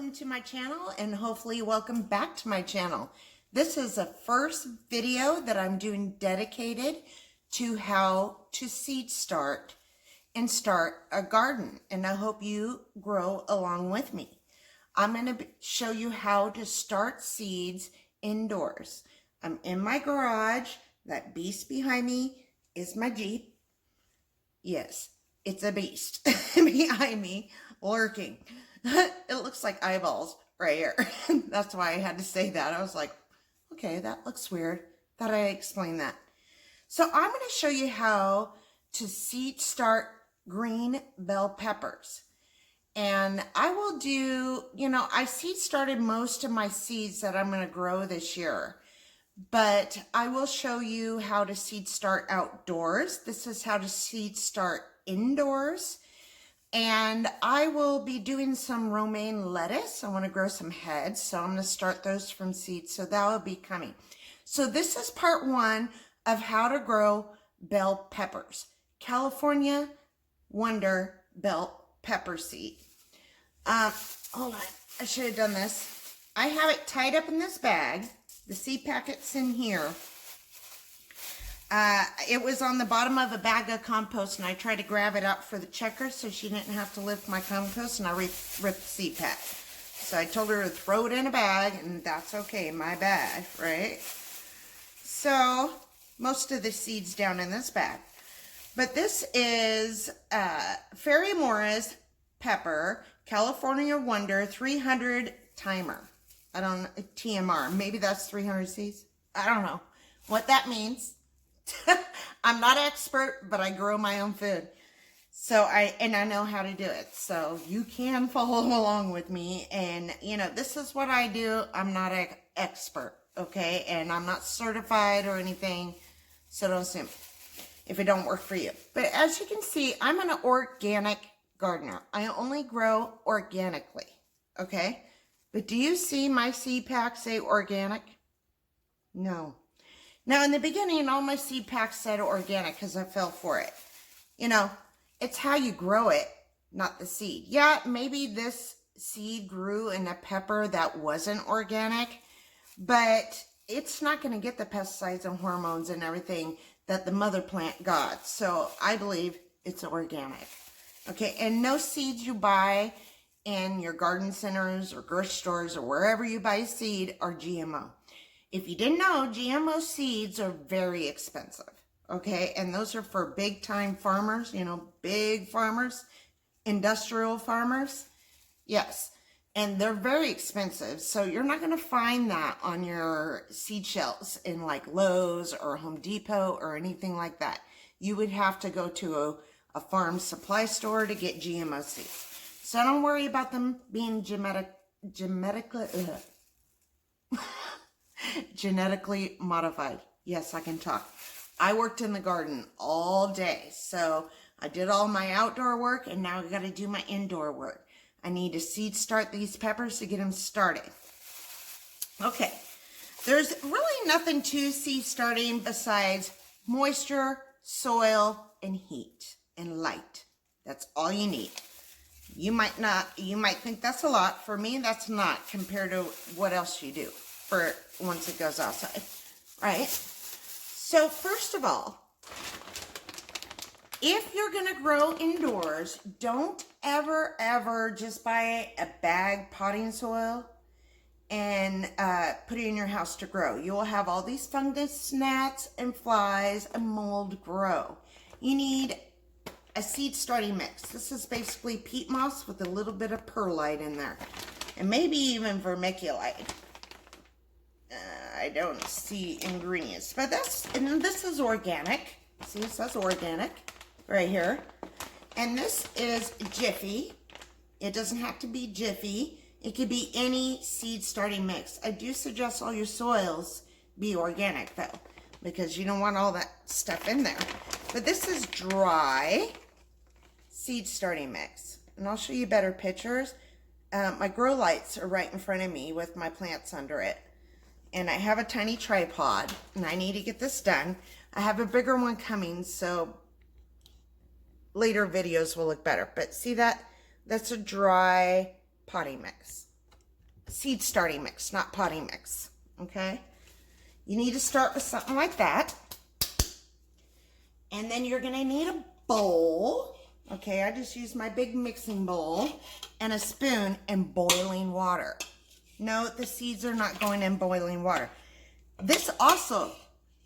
welcome to my channel, and hopefully welcome back to my channel. This is the first video that I'm doing dedicated to how to seed start and start a garden, and I hope you grow along with me. I'm going to show you how to start seeds indoors. I'm in my garage. That beast behind me is my Jeep. Yes, it's a beast behind me lurking. It looks like eyeballs right here. That's why I had to say that. I was like, okay, that looks weird. Thought I explained that. So I'm going to show you how to seed start green bell peppers. And I will do, I seed started most of my seeds that I'm going to grow this year. But I will show you how to seed start outdoors. This is how to seed start indoors. And I will be doing some romaine lettuce. I want to grow some heads, so I'm going to start those from seeds. So that will be coming. So this is part one of how to grow bell peppers. California Wonder bell pepper seed. Hold on. I should have done this. I have it tied up in this bag. The seed packet's in here. It was on the bottom of a bag of compost, and I tried to grab it up for the checker so she didn't have to lift my compost, and I ripped the seed pack. So I told her to throw it in a bag, and that's okay, my bad, right? So most of the seeds down in this bag. But this is Fairy Mora's pepper, California Wonder 300 timer. I don't know, TMR. Maybe that's 300 seeds. I don't know what that means. I'm not an expert, but I grow my own food. So I know how to do it. So you can follow along with me. And, this is what I do. I'm not an expert, okay? And I'm not certified or anything. So don't assume if it don't work for you. But as you can see, I'm an organic gardener. I only grow organically, okay? But do you see my seed pack say organic? No. Now, in the beginning, all my seed packs said organic because I fell for it. It's how you grow it, not the seed. Yeah, maybe this seed grew in a pepper that wasn't organic, but it's not going to get the pesticides and hormones and everything that the mother plant got. So I believe it's organic. Okay, and no seeds you buy in your garden centers or grocery stores or wherever you buy seed are GMO. If you didn't know, GMO seeds are very expensive, okay? And those are for big-time farmers, big farmers, industrial farmers. Yes, and they're very expensive. So you're not going to find that on your seed shelves in like Lowe's or Home Depot or anything like that. You would have to go to a farm supply store to get GMO seeds. So don't worry about them being genetically modified. Yes, I can talk. I worked in the garden all day. So I did all my outdoor work, and now I got to do my indoor work. I need to seed start these peppers to get them started. Okay. There's really nothing to seed starting besides moisture, soil, and heat and light. That's all you need. You might think that's a lot. For me, that's not compared to what else you do for once it goes outside, right? So first of all, if you're going to grow indoors, don't ever just buy a bag potting soil and put it in your house to grow. You will have all these fungus gnats and flies and mold grow. You need a seed starting mix. This is basically peat moss with a little bit of perlite in there, and maybe even vermiculite. I don't see ingredients, but this is organic. See, it says organic right here. And this is Jiffy. It doesn't have to be Jiffy. It could be any seed starting mix. I do suggest all your soils be organic though, because you don't want all that stuff in there. But this is dry seed starting mix. And I'll show you better pictures. My grow lights are right in front of me with my plants under it. And I have a tiny tripod, and I need to get this done. I have a bigger one coming, so later videos will look better. But see that? That's a dry potting mix. seed starting mix, not potting mix, okay? You need to start with something like that. And then you're gonna need a bowl. Okay, I just use my big mixing bowl and a spoon and boiling water. No, the seeds are not going in boiling water. This also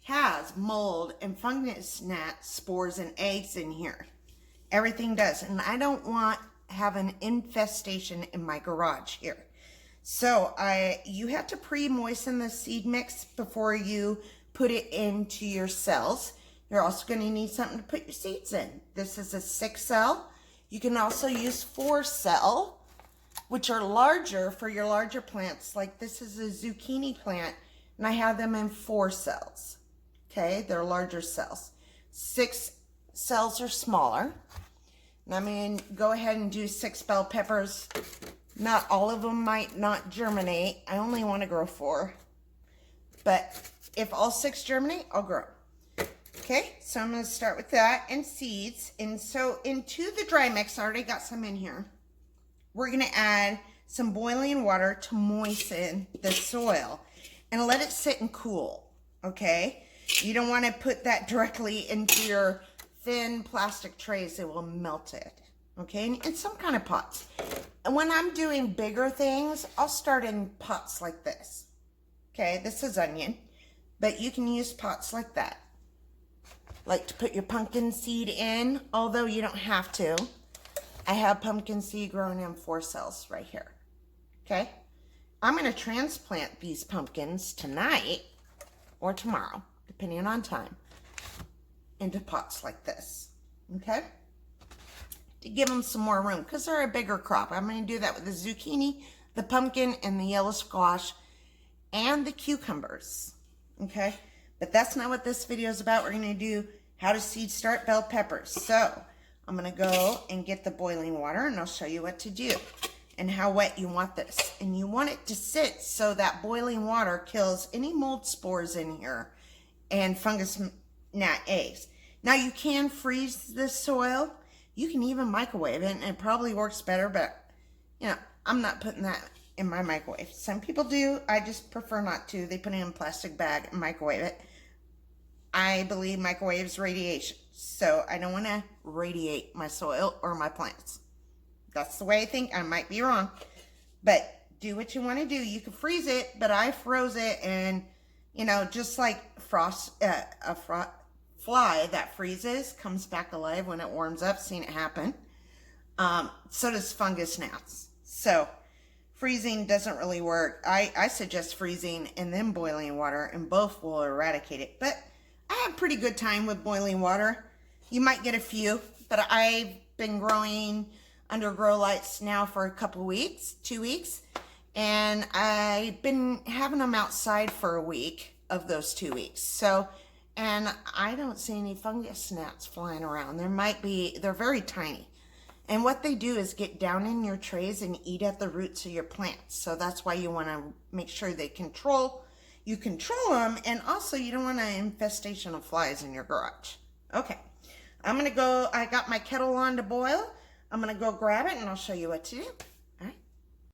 has mold and fungus gnat spores and eggs in here. Everything does, and I don't want to have an infestation in my garage here. So you have to pre-moisten the seed mix before you put it into your cells. You're also going to need something to put your seeds in. This is a 6-cell. You can also use 4-cell, which are larger for your larger plants. Like this is a zucchini plant, and I have them in 4 cells. Okay, they're larger cells. 6 cells are smaller. And I'm going to go ahead and do 6 bell peppers. Not all of them might not germinate. I only want to grow 4. But if all 6 germinate, I'll grow. Okay, so I'm going to start with that and seeds. And so into the dry mix, I already got some in here. We're going to add some boiling water to moisten the soil and let it sit and cool, okay? You don't want to put that directly into your thin plastic trays. It will melt it, okay? And in some kind of pots. And when I'm doing bigger things, I'll start in pots like this. Okay, this is onion, but you can use pots like that. Like to put your pumpkin seed in, although you don't have to. I have pumpkin seed growing in 4 cells right here. Okay, I'm going to transplant these pumpkins tonight or tomorrow, depending on time, into pots like this. Okay, to give them some more room because they're a bigger crop. I'm going to do that with the zucchini, the pumpkin, and the yellow squash, and the cucumbers. Okay, but that's not what this video is about. We're going to do how to seed start bell peppers. So I'm going to go and get the boiling water, and I'll show you what to do and how wet you want this. And you want it to sit so that boiling water kills any mold spores in here and fungus gnat eggs. Now you can freeze this soil. You can even microwave it, and it probably works better, but you know, I'm not putting that in my microwave. Some people do. I just prefer not to. They put it in a plastic bag and microwave it. I believe microwaves radiation, so I don't want to radiate my soil or my plants. That's the way I think. I might be wrong, but do what you want to do. You can freeze it, but I froze it, and you know, just like a fly that freezes comes back alive when it warms up. Seen it happen. So does fungus gnats. So freezing doesn't really work. I suggest freezing and then boiling water, and both will eradicate it. But I have pretty good time with boiling water. You might get a few, but I've been growing under grow lights now for a couple weeks, 2 weeks, and I've been having them outside for a week of those 2 weeks. So, and I don't see any fungus gnats flying around. There might be, they're very tiny. And what they do is get down in your trays and eat at the roots of your plants. So that's why you want to make sure you control them, and also you don't want an infestation of flies in your garage. Okay, I'm going to go, I got my kettle on to boil. I'm going to go grab it, and I'll show you what to do. All right.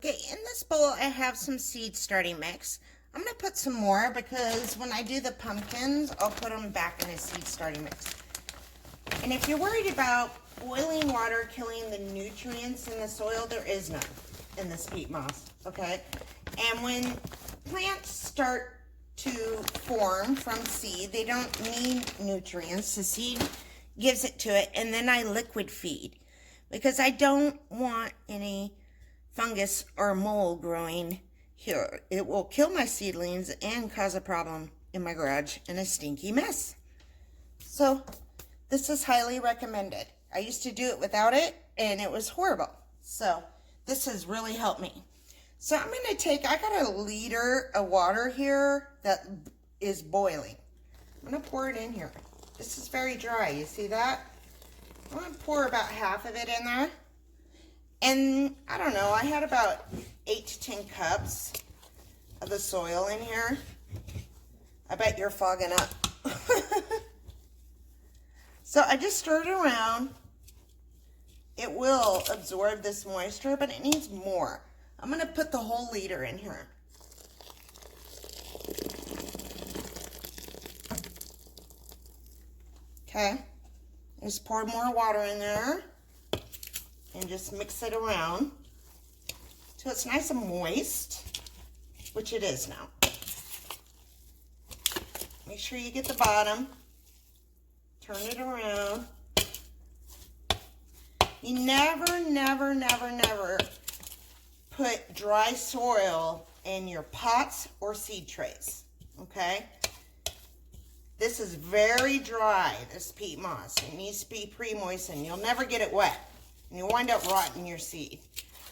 Okay, in this bowl, I have some seed starting mix. I'm going to put some more because when I do the pumpkins, I'll put them back in a seed starting mix. And if you're worried about boiling water killing the nutrients in the soil, there is none in this peat moss, okay? And when plants start to form from seed, they don't need nutrients. The seed gives it to it, and then I liquid feed because I don't want any fungus or mold growing here. It will kill my seedlings and cause a problem in my garage and a stinky mess. So this is highly recommended. I used to do it without it, and it was horrible. So this has really helped me. So I'm going to take, I got a liter of water here that is boiling. I'm going to pour it in here. This is very dry. You see that? I'm going to pour about half of it in there. And I don't know, I had about 8 to 10 cups of the soil in here. I bet you're fogging up. So I just stirred it around. It will absorb this moisture, but it needs more. I'm going to put the whole liter in here. Okay. Just pour more water in there and just mix it around till it's nice and moist, which it is now. Make sure you get the bottom. Turn it around. You never, never, never, never put dry soil in your pots or seed trays, okay? This is very dry, this peat moss. It needs to be pre-moistened. You'll never get it wet, and you'll wind up rotting your seed.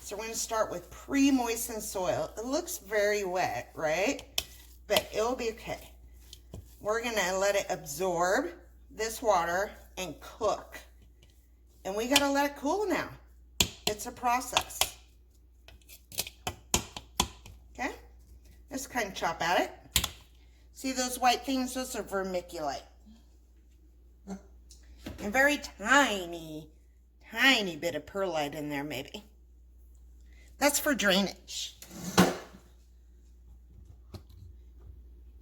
So we're going to start with pre-moistened soil. It looks very wet, right? But it'll be okay. We're going to let it absorb this water and cook. And we got to let it cool now. It's a process. Okay? Let's kind of chop at it. See those white things? Those are vermiculite. A very tiny, tiny bit of perlite in there maybe. That's for drainage.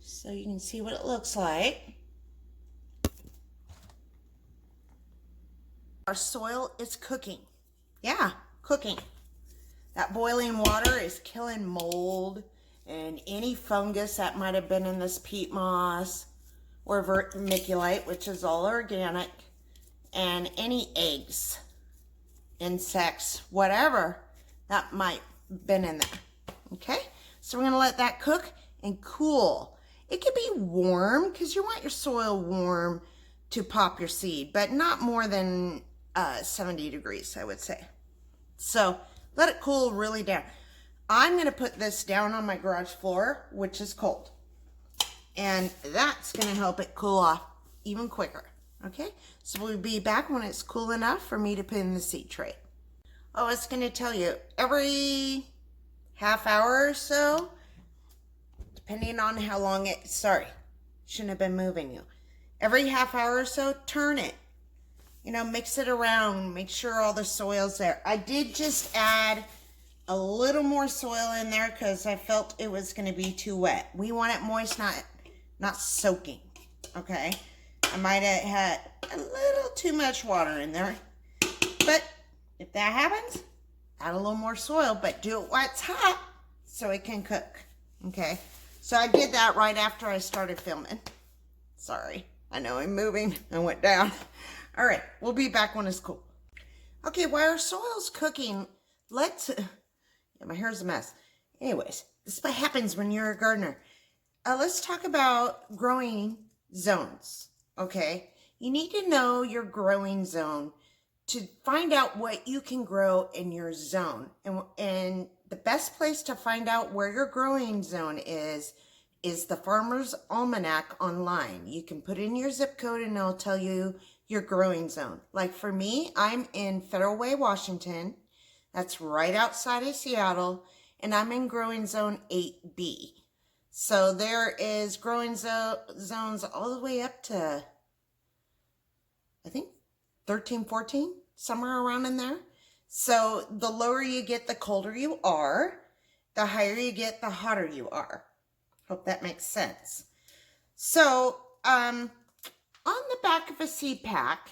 So you can see what it looks like. Our soil is cooking. Yeah, cooking. That boiling water is killing mold and any fungus that might have been in this peat moss or vermiculite, which is all organic, and any eggs, insects, whatever that might have been in there. Okay, so we're going to let that cook and cool. It could be warm because you want your soil warm to pop your seed, but not more than 70 degrees, I would say. So let it cool really down. I'm going to put this down on my garage floor, which is cold. And that's going to help it cool off even quicker. Okay, so we'll be back when it's cool enough for me to put in the seed tray. Oh, I was going to tell you, every half hour or so, depending on how long it, sorry, shouldn't have been moving you. Every half hour or so, turn it. You know, mix it around, make sure all the soil's there. I did just add a little more soil in there because I felt it was going to be too wet. We want it moist, not soaking, okay? I might have had a little too much water in there, but if that happens, add a little more soil, but do it while it's hot so it can cook, okay? So I did that right after I started filming. Sorry, I know I'm moving. I went down. All right, we'll be back when it's cool. Okay, while our soil's cooking, let's... Yeah, my hair's a mess. Anyways, this is what happens when you're a gardener. Let's talk about growing zones, okay? You need to know your growing zone to find out what you can grow in your zone. And the best place to find out where your growing zone is the Farmer's Almanac online. You can put in your zip code and it'll tell you your growing zone. Like for me, I'm in Federal Way, Washington. That's right outside of Seattle, and I'm in growing zone 8B. So there is growing zones all the way up to, I think, 13, 14, somewhere around in there. So the lower you get, the colder you are. The higher you get, the hotter you are. Hope that makes sense. So, on the back of a seed pack,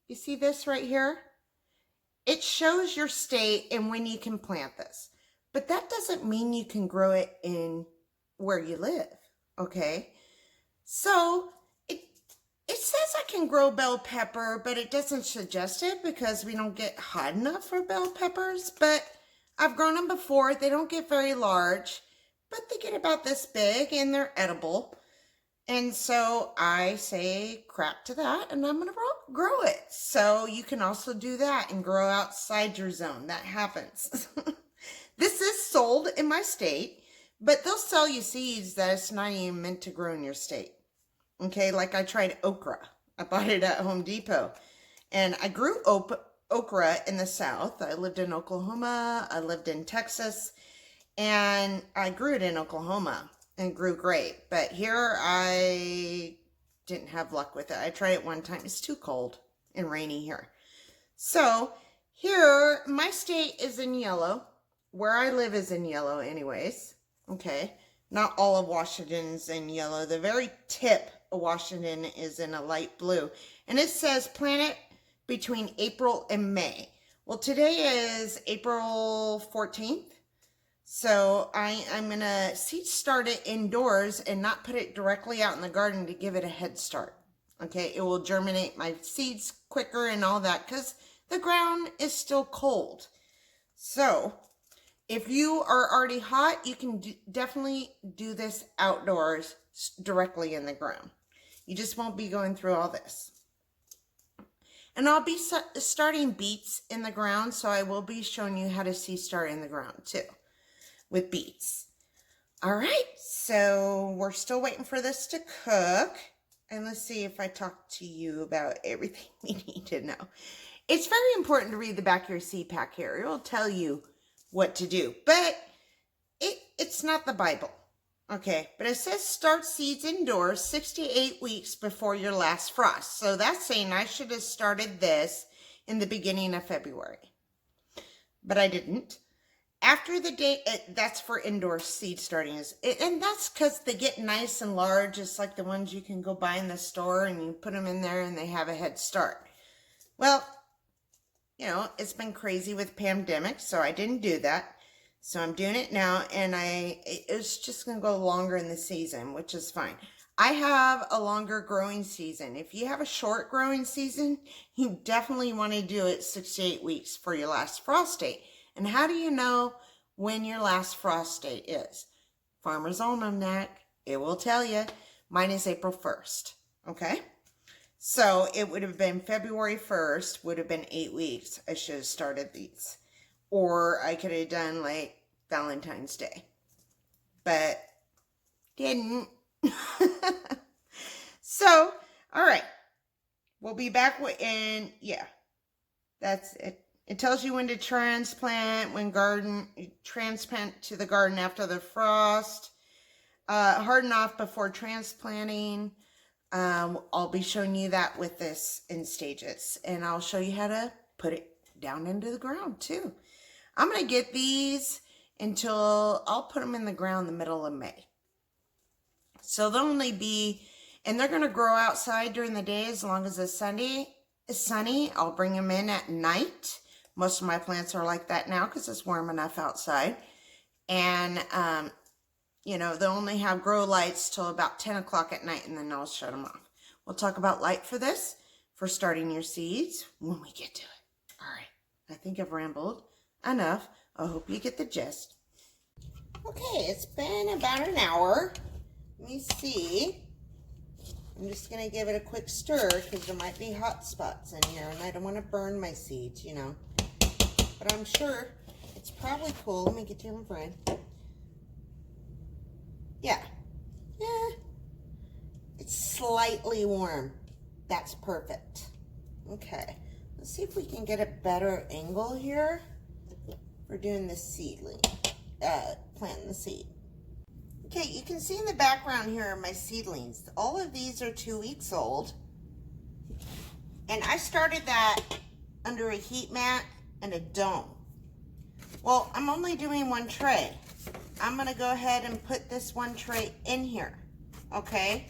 you see this right here? It shows your state and when you can plant this. But that doesn't mean you can grow it in where you live, okay? So, it says I can grow bell pepper, but it doesn't suggest it because we don't get hot enough for bell peppers. But I've grown them before. They don't get very large, but they get about this big and they're edible. And so I say crap to that and I'm going to grow it. So you can also do that and grow outside your zone. That happens. This is sold in my state, but they'll sell you seeds that it's not even meant to grow in your state. Okay, like I tried okra. I bought it at Home Depot. And I grew okra in the South. I lived in Oklahoma. I lived in Texas. And I grew it in Oklahoma. And grew great, but here I didn't have luck with it. I tried it one time. It's too cold and rainy here. So here, my state is in yellow. where I live is in yellow anyways. Okay. Not all of Washington's in yellow. The very tip of Washington is in a light blue. And it says plant it between April and May. Well, today is April 14th. So I'm going to seed start it indoors and not put it directly out in the garden to give it a head start. Okay, it will germinate my seeds quicker and all that because the ground is still cold. So if you are already hot, you can definitely do this outdoors directly in the ground. You just won't be going through all this. And I'll be starting beets in the ground, so I will be showing you how to seed start in the ground too with beets. All right, so we're still waiting for this to cook. And let's see if I talk to you about everything we need to know. It's very important to read the back of your seed pack here. It will tell you what to do, but it's not the Bible. Okay, but it says start seeds indoors 6 to 8 weeks before your last frost. So that's saying I should have started this in the beginning of February, but I didn't. After the day, that's for indoor seed starting, and that's because they get nice and large. It's like the ones you can go buy in the store and you put them in there and they have a head start. Well, you know, it's been crazy with pandemic, so I didn't do that. So I'm doing it now, and it's just going to go longer in the season, which is fine. I have a longer growing season. If you have a short growing season, you definitely want to do it 6 to 8 weeks for your last frost date. And how do you know when your last frost date is? Farmer's Almanac, it will tell you. Mine is April 1st, okay? So it would have been February 1st, would have been 8 weeks. I should have started these. Or I could have done like Valentine's Day, but didn't. So, all right. We'll be back and yeah, that's it. It tells you when to transplant, transplant to the garden after the frost, harden off before transplanting. I'll be showing you that with this in stages, and I'll show you how to put it down into the ground too. I'm going to get these until I'll put them in the ground the middle of May. So they'll only be, and they're going to grow outside during the day as long as it's sunny. I'll bring them in at night. Most of my plants are like that now because it's warm enough outside. And, you know, they'll only have grow lights till about 10 o'clock at night, and then I'll shut them off. We'll talk about light for this, for starting your seeds, when we get to it. All right. I think I've rambled enough. I hope you get the gist. Okay, it's been about an hour. Let me see. I'm just going to give it a quick stir because there might be hot spots in here, and I don't want to burn my seeds, you know. But I'm sure it's probably cool. Let me get to your friend. Yeah. It's slightly warm. That's perfect. Okay. Let's see if we can get a better angle here for doing the seedling, planting the seed. Okay, you can see in the background here are my seedlings. All of these are 2 weeks old. And I started that under a heat mat and a dome. Well, I'm only doing one tray. I'm gonna go ahead and put this one tray in here, okay?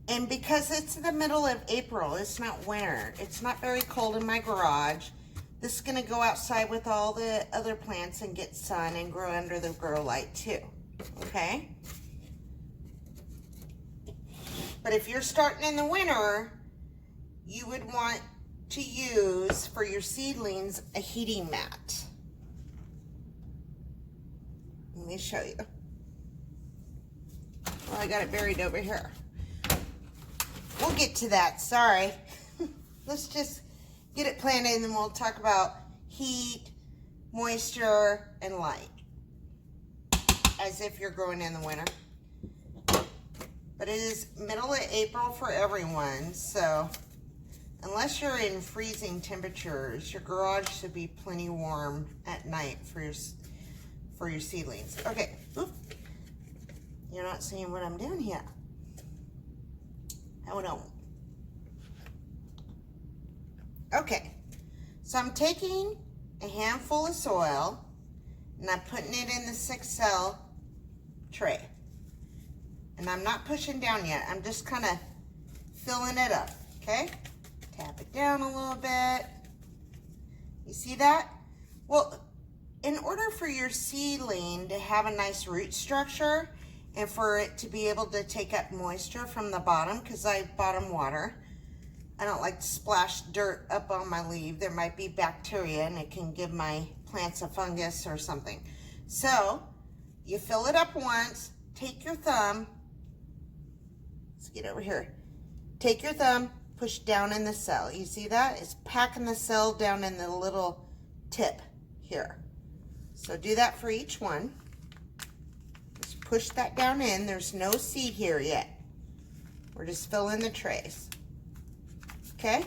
And because it's the middle of April, it's not winter, it's not very cold in my garage, this is gonna go outside with all the other plants and get sun and grow under the grow light too, okay? But if you're starting in the winter, you would want to use, for your seedlings, a heating mat. Let me show you. Well, I got it buried over here. We'll get to that, sorry. Let's just get it planted and then we'll talk about heat, moisture, and light. As if you're growing in the winter. But it is middle of April for everyone, so unless you're in freezing temperatures, your garage should be plenty warm at night for your seedlings. Okay, oop. You're not seeing what I'm doing here. Hold on. Okay, so I'm taking a handful of soil, and I'm putting it in the 6L tray. And I'm not pushing down yet. I'm just kind of filling it up, okay? Tap it down a little bit. You see that? Well, in order for your seedling to have a nice root structure and for it to be able to take up moisture from the bottom, because I bottom water, I don't like to splash dirt up on my leaf. There might be bacteria and it can give my plants a fungus or something. So you fill it up once, take your thumb, let's get over here. Take your thumb, push down in the cell. You see that? It's packing the cell down in the little tip here. So do that for each one. Just push that down in. There's no seed here yet. We're just filling the trays. Okay?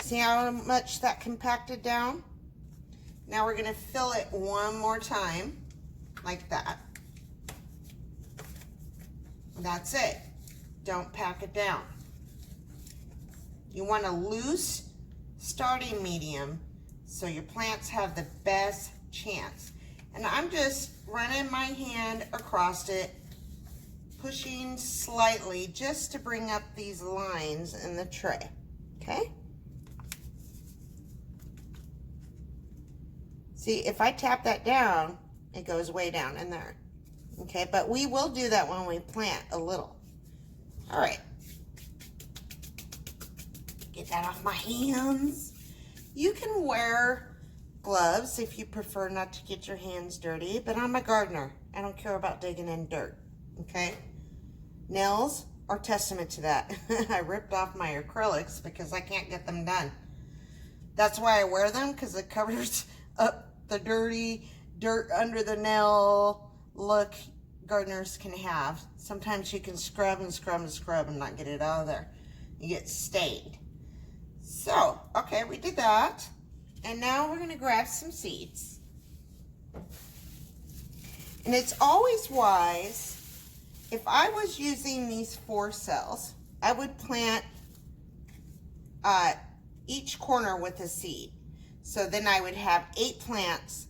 See how much that compacted down? Now we're gonna fill it one more time, like that. That's it. Don't pack it down. You want a loose starting medium so your plants have the best chance. And I'm just running my hand across it, pushing slightly just to bring up these lines in the tray, okay? See, if I tap that down, it goes way down in there, okay? But we will do that when we plant a little. All right. Get that off my hands. You can wear gloves if you prefer not to get your hands dirty, but I'm a gardener. I don't care about digging in dirt, okay? Nails are testament to that. I ripped off my acrylics because I can't get them done. That's why I wear them, because it covers up the dirty dirt under the nail look gardeners can have. Sometimes you can scrub and scrub and scrub and not get it out of there. You get stained. So, okay, we did that. And now we're gonna grab some seeds. And it's always wise, if I was using these 4 cells, I would plant each corner with a seed. So then I would have 8 plants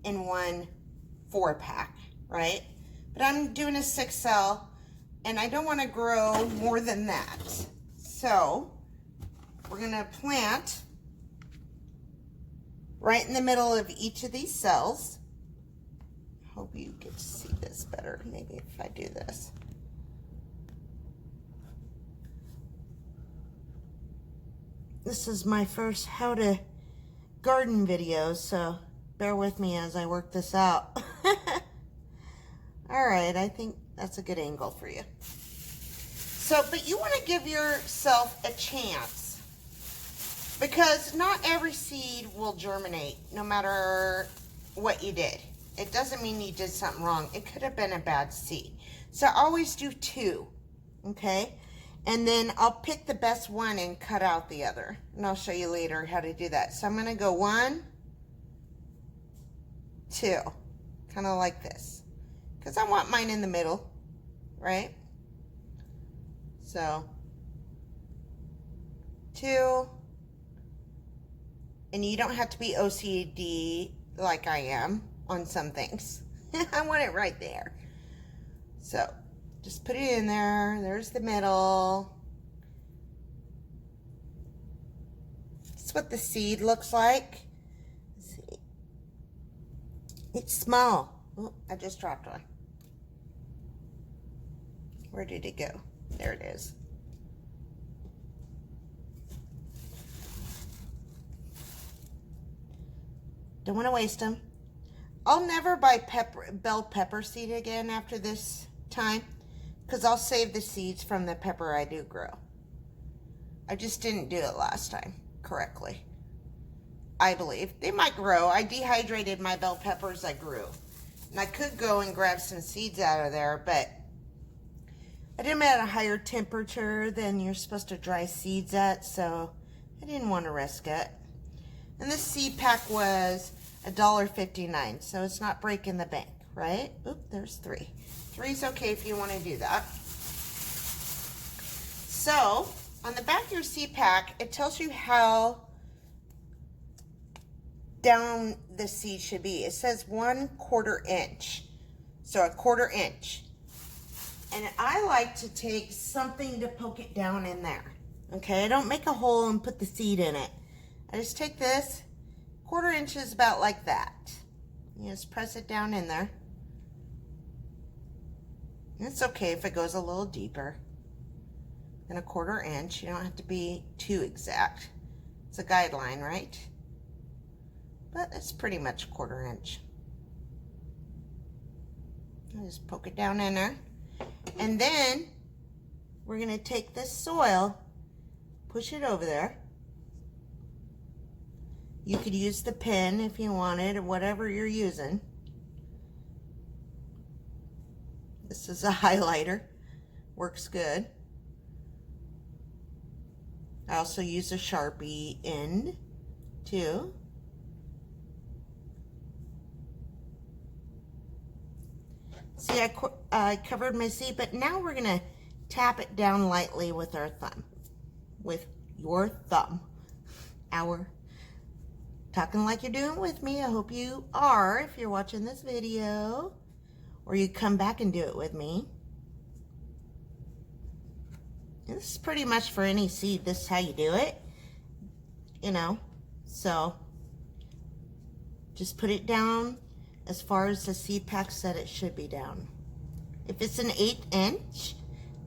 in one 4-pack, right? But I'm doing a 6 cell and I don't want to grow more than that. So we're gonna plant right in the middle of each of these cells. Hope you get to see this better, maybe if I do this. This is my first how to garden video, so bear with me as I work this out. All right, I think that's a good angle for you. So, but you want to give yourself a chance, because not every seed will germinate no matter what you did. It doesn't mean you did something wrong. It could have been a bad seed. So I always do 2, okay? And then I'll pick the best one and cut out the other. And I'll show you later how to do that. So I'm gonna go 1, 2, kind of like this. Because I want mine in the middle, right? So, 2. And you don't have to be OCD like I am on some things. I want it right there. So, just put it in there. There's the middle. That's what the seed looks like. Let's see. It's small. Oh, I just dropped one. Where did it go? There it is. Don't want to waste them. I'll never buy bell pepper seed again after this time, because I'll save the seeds from the pepper I do grow. I just didn't do it last time correctly. I believe they might grow. I dehydrated my bell peppers I grew, and I could go and grab some seeds out of there, but I did them at a higher temperature than you're supposed to dry seeds at, so I didn't want to risk it. And this seed pack was $1.59, so it's not breaking the bank, right? Oop, there's 3. 3's okay if you want to do that. So, on the back of your seed pack, it tells you how down the seed should be. It says 1/4 inch. So 1/4 inch. And I like to take something to poke it down in there. Okay, I don't make a hole and put the seed in it. I just take this, 1/4 inch is about like that. You just press it down in there. And it's okay if it goes a little deeper than 1/4 inch. You don't have to be too exact. It's a guideline, right? But it's pretty much 1/4 inch. I just poke it down in there. And then we're going to take this soil, push it over there. You could use the pen if you wanted, or whatever you're using. This is a highlighter. Works good. I also use a Sharpie end too. See, I covered my seed, but now we're gonna tap it down lightly with our thumb. With your thumb. Talking like you're doing with me. I hope you are if you're watching this video. Or you come back and do it with me. This is pretty much for any seed. This is how you do it. You know, so just put it down as far as the seed pack said it should be down. If it's an 1/8 inch,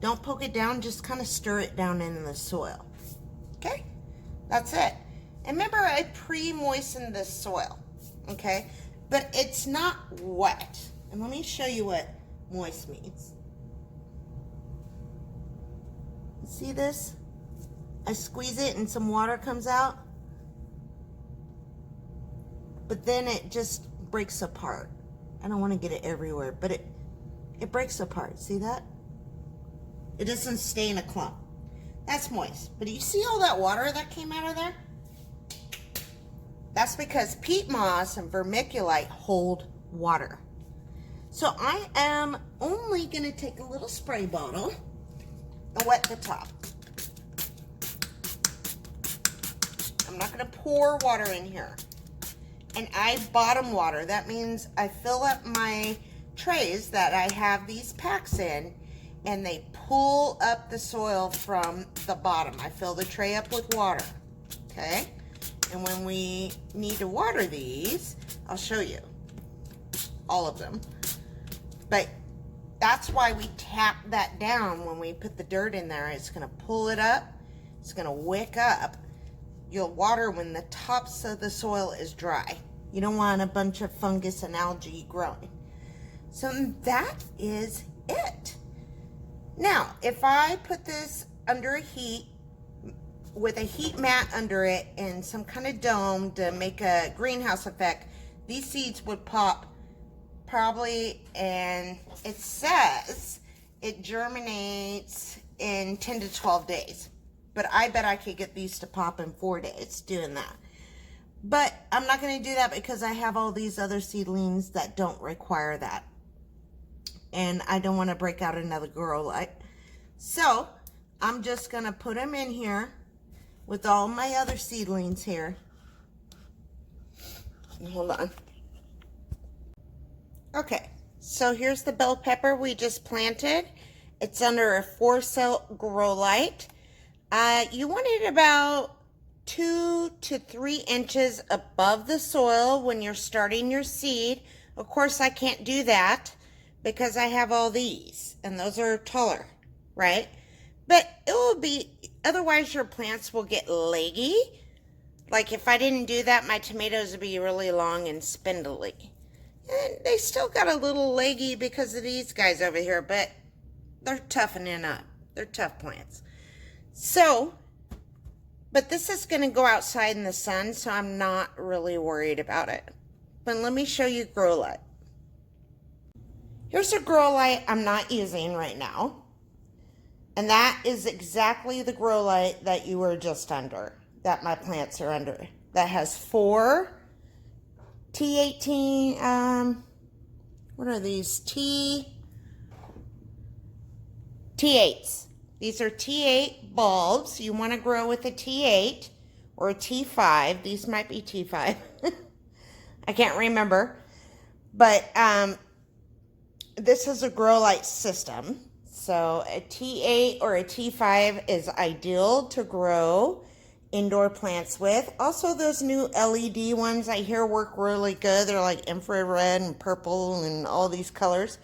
don't poke it down, just kind of stir it down in the soil. Okay, that's it. And remember, I pre-moistened this soil, okay? But it's not wet. And let me show you what moist means. See this? I squeeze it and some water comes out. But then it just breaks apart. I don't want to get it everywhere, but it breaks apart. See that? It doesn't stay in a clump. That's moist. But do you see all that water that came out of there? That's because peat moss and vermiculite hold water. So I am only going to take a little spray bottle and wet the top. I'm not going to pour water in here. And I bottom water. That means I fill up my trays that I have these packs in, and they pull up the soil from the bottom. I fill the tray up with water. Okay? And when we need to water these, I'll show you all of them. But that's why we tap that down when we put the dirt in there. It's going to pull it up. It's going to wick up. You'll water when the tops of the soil is dry. You don't want a bunch of fungus and algae growing. So that is it. Now, if I put this under a heat, with a heat mat under it and some kind of dome to make a greenhouse effect, these seeds would pop probably, and it says it germinates in 10 to 12 days. But I bet I could get these to pop in 4 days doing that. But I'm not going to do that because I have all these other seedlings that don't require that. And I don't want to break out another grow light. So I'm just going to put them in here with all my other seedlings here. Hold on. Okay, so here's the bell pepper we just planted. It's under a 4-cell grow light. You want it about 2 to 3 inches above the soil when you're starting your seed. Of course, I can't do that because I have all these, and those are taller, right? But it will be, otherwise your plants will get leggy. Like if I didn't do that, my tomatoes would be really long and spindly. And they still got a little leggy because of these guys over here, but they're toughening up. They're tough plants. So, but this is going to go outside in the sun, so I'm not really worried about it. But let me show you grow light. Here's a grow light I'm not using right now. And that is exactly the grow light that you were just under, that my plants are under. That has 4 T18, what are these? T8s. These are T8 bulbs. You want to grow with a T8 or a T5. These might be T5. I can't remember. But this is a grow light system. So a T8 or a T5 is ideal to grow indoor plants with. Also, those new LED ones I hear work really good. They're like infrared and purple and all these colors.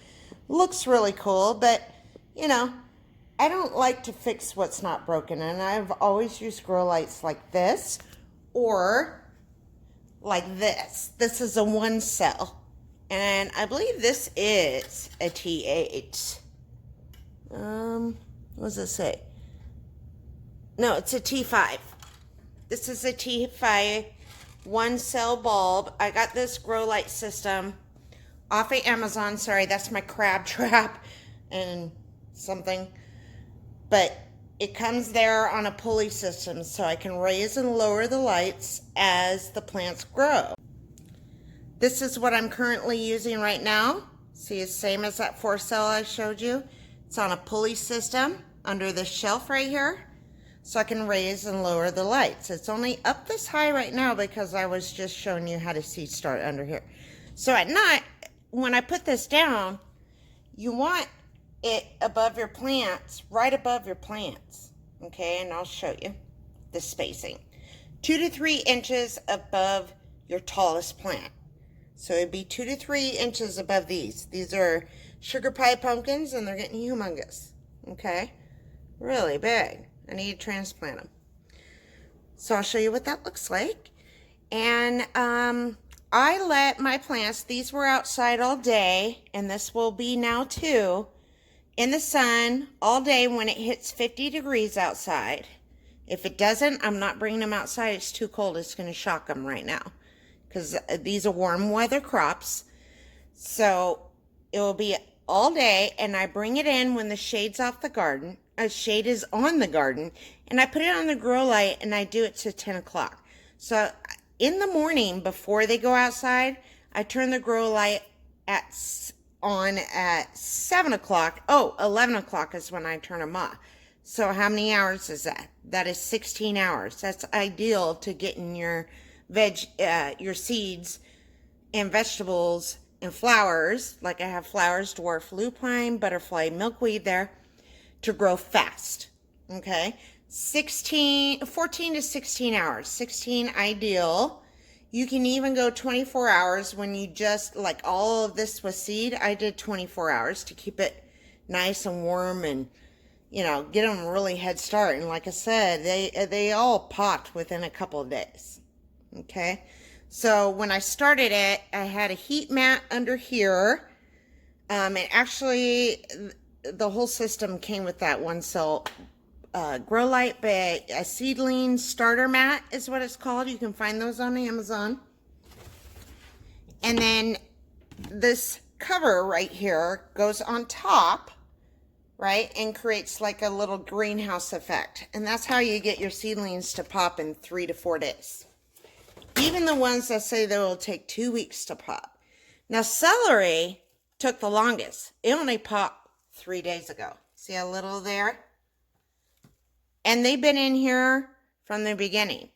Looks really cool, but you know, I don't like to fix what's not broken, and I've always used grow lights like this or like this. This is a one cell, and I believe this is a T8. What does it say? No, it's a T5. This is a T5 one cell bulb. I got this grow light system off of Amazon. Sorry, that's my crab trap and something. But it comes there on a pulley system, so I can raise and lower the lights as the plants grow. This is what I'm currently using right now. See, it's same as that 4 cell I showed you. It's on a pulley system under this shelf right here, so I can raise and lower the lights. It's only up this high right now because I was just showing you how to see start under here. So at night, when I put this down, you want it above your plants, right above your plants. Okay, and I'll show you the spacing. 2 to 3 inches above your tallest plant. So it'd be 2 to 3 inches above these. These are sugar pie pumpkins, and they're getting humongous. Okay, really big. I need to transplant them. So I'll show you what that looks like. And I let my plants, these were outside all day, and this will be now too, in the sun all day when it hits 50 degrees outside. If it doesn't, I'm not bringing them outside. It's too cold. It's going to shock them right now because these are warm weather crops. So it will be all day, and I bring it in when the shade's off the garden. Shade is on the garden, and I put it on the grow light, and I do it to 10 o'clock. So in the morning before they go outside, I turn the grow light on at 7 o'clock. Oh, 11 o'clock is when I turn them off. So how many hours is that? That is 16 hours. That's ideal to getting your your seeds and vegetables and flowers. Like I have flowers, dwarf lupine, butterfly milkweed there, to grow fast. Okay, 14 to 16 hours. 16 ideal. You can even go 24 hours when you just, like all of this was seed, I did 24 hours to keep it nice and warm and, you know, get them really head start. And like I said, they all popped within a couple of days. Okay, so when I started it, I had a heat mat under here. And actually, the whole system came with that 1 cell grow light, but a seedling starter mat is what it's called. You can find those on Amazon. And then this cover right here goes on top, right, and creates like a little greenhouse effect. And that's how you get your seedlings to pop in 3 to 4 days. Even the ones that say they will take 2 weeks to pop. Now, celery took the longest. It only popped 3 days ago. See how little there? And they've been in here from the beginning.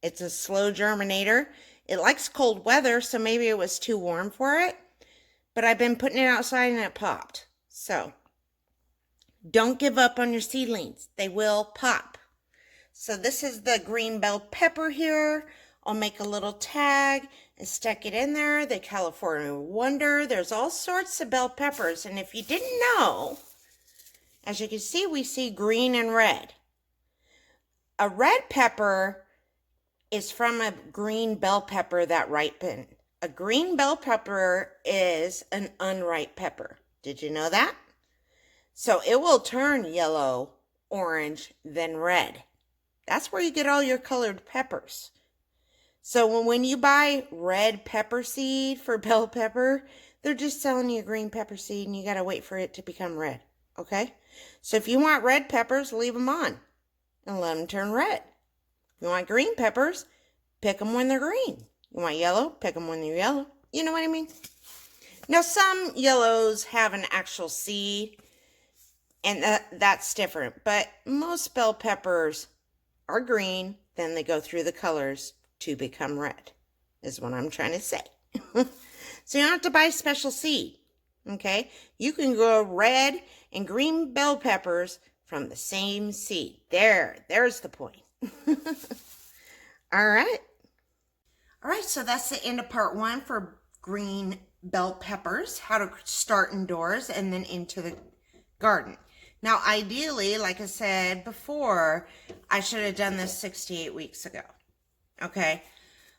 It's a slow germinator. It likes cold weather, so maybe it was too warm for it. But I've been putting it outside and it popped. So, don't give up on your seedlings. They will pop. So this is the green bell pepper here. I'll make a little tag and stick it in there. The California Wonder. There's all sorts of bell peppers. And if you didn't know, as you can see, we see green and red. A red pepper is from a green bell pepper that ripened. A green bell pepper is an unripe pepper. Did you know that? So it will turn yellow, orange, then red. That's where you get all your colored peppers. So when you buy red pepper seed for bell pepper, they're just selling you green pepper seed and you got to wait for it to become red. Okay? So if you want red peppers, leave them on and let them turn red. If you want green peppers, pick them when they're green. You want yellow, pick them when they're yellow. You know what I mean? Now, some yellows have an actual seed, and that's different. But most bell peppers are green, then they go through the colors to become red. is what I'm trying to say. So you don't have to buy special seed, okay? You can grow red and green bell peppers from the same seed. There's the point. All right. All right, so that's the end of part 1 for green bell peppers, how to start indoors and then into the garden. Now, ideally, like I said before, I should have done this 68 weeks ago. Okay,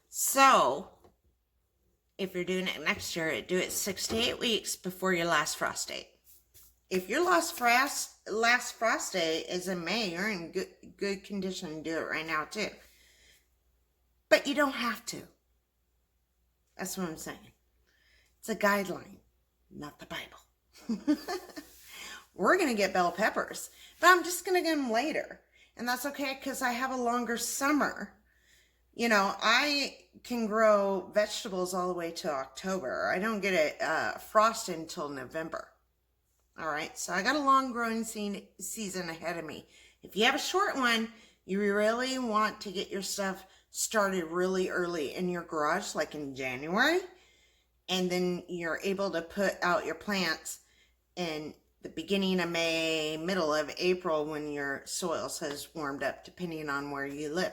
so if you're doing it next year, do it 68 weeks before your last frost date. If your last frost date is in May, you're in good condition to do it right now too. But you don't have to. That's what I'm saying. It's a guideline, not the Bible. We're going to get bell peppers, but I'm just going to get them later. And that's okay because I have a longer summer. You know, I can grow vegetables all the way to October. I don't get it frosted until November. All right, so I got a long growing season ahead of me. If you have a short one, you really want to get your stuff started really early in your garage, like in January. And then you're able to put out your plants in the beginning of May, middle of April, when your soil has warmed up, depending on where you live.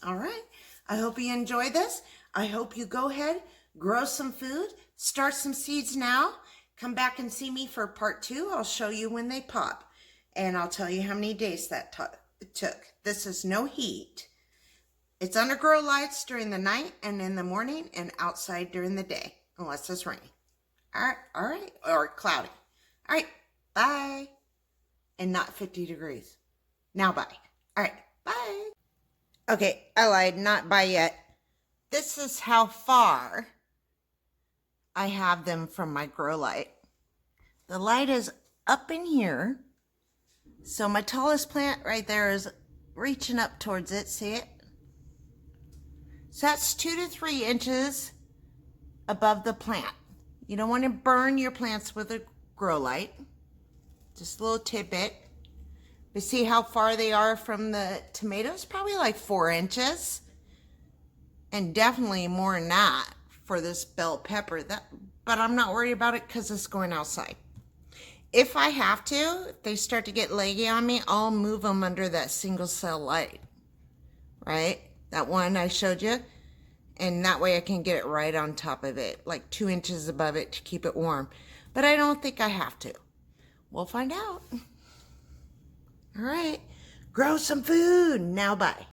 All right. I hope you enjoy this. I hope you go ahead, grow some food, start some seeds now. Come back and see me for part 2. I'll show you when they pop. And I'll tell you how many days that took. This is no heat. It's under grow lights during the night and in the morning, and outside during the day, unless it's raining. All right, or cloudy. All right, bye. And not 50 degrees. Now bye. All right, bye. Okay, I lied, not bye yet. This is how far I have them from my grow light. The light is up in here. So my tallest plant right there is reaching up towards it. See it? So that's 2 to 3 inches above the plant. You don't want to burn your plants with a grow light. Just a little tidbit. But see how far they are from the tomatoes? Probably like 4 inches. And definitely more than that for this bell pepper. But I'm not worried about it because it's going outside. If I have to, if they start to get leggy on me, I'll move them under that single cell light. Right? That one I showed you. And that way I can get it right on top of it. Like 2 inches above it to keep it warm. But I don't think I have to. We'll find out. All right. Grow some food. Now bye.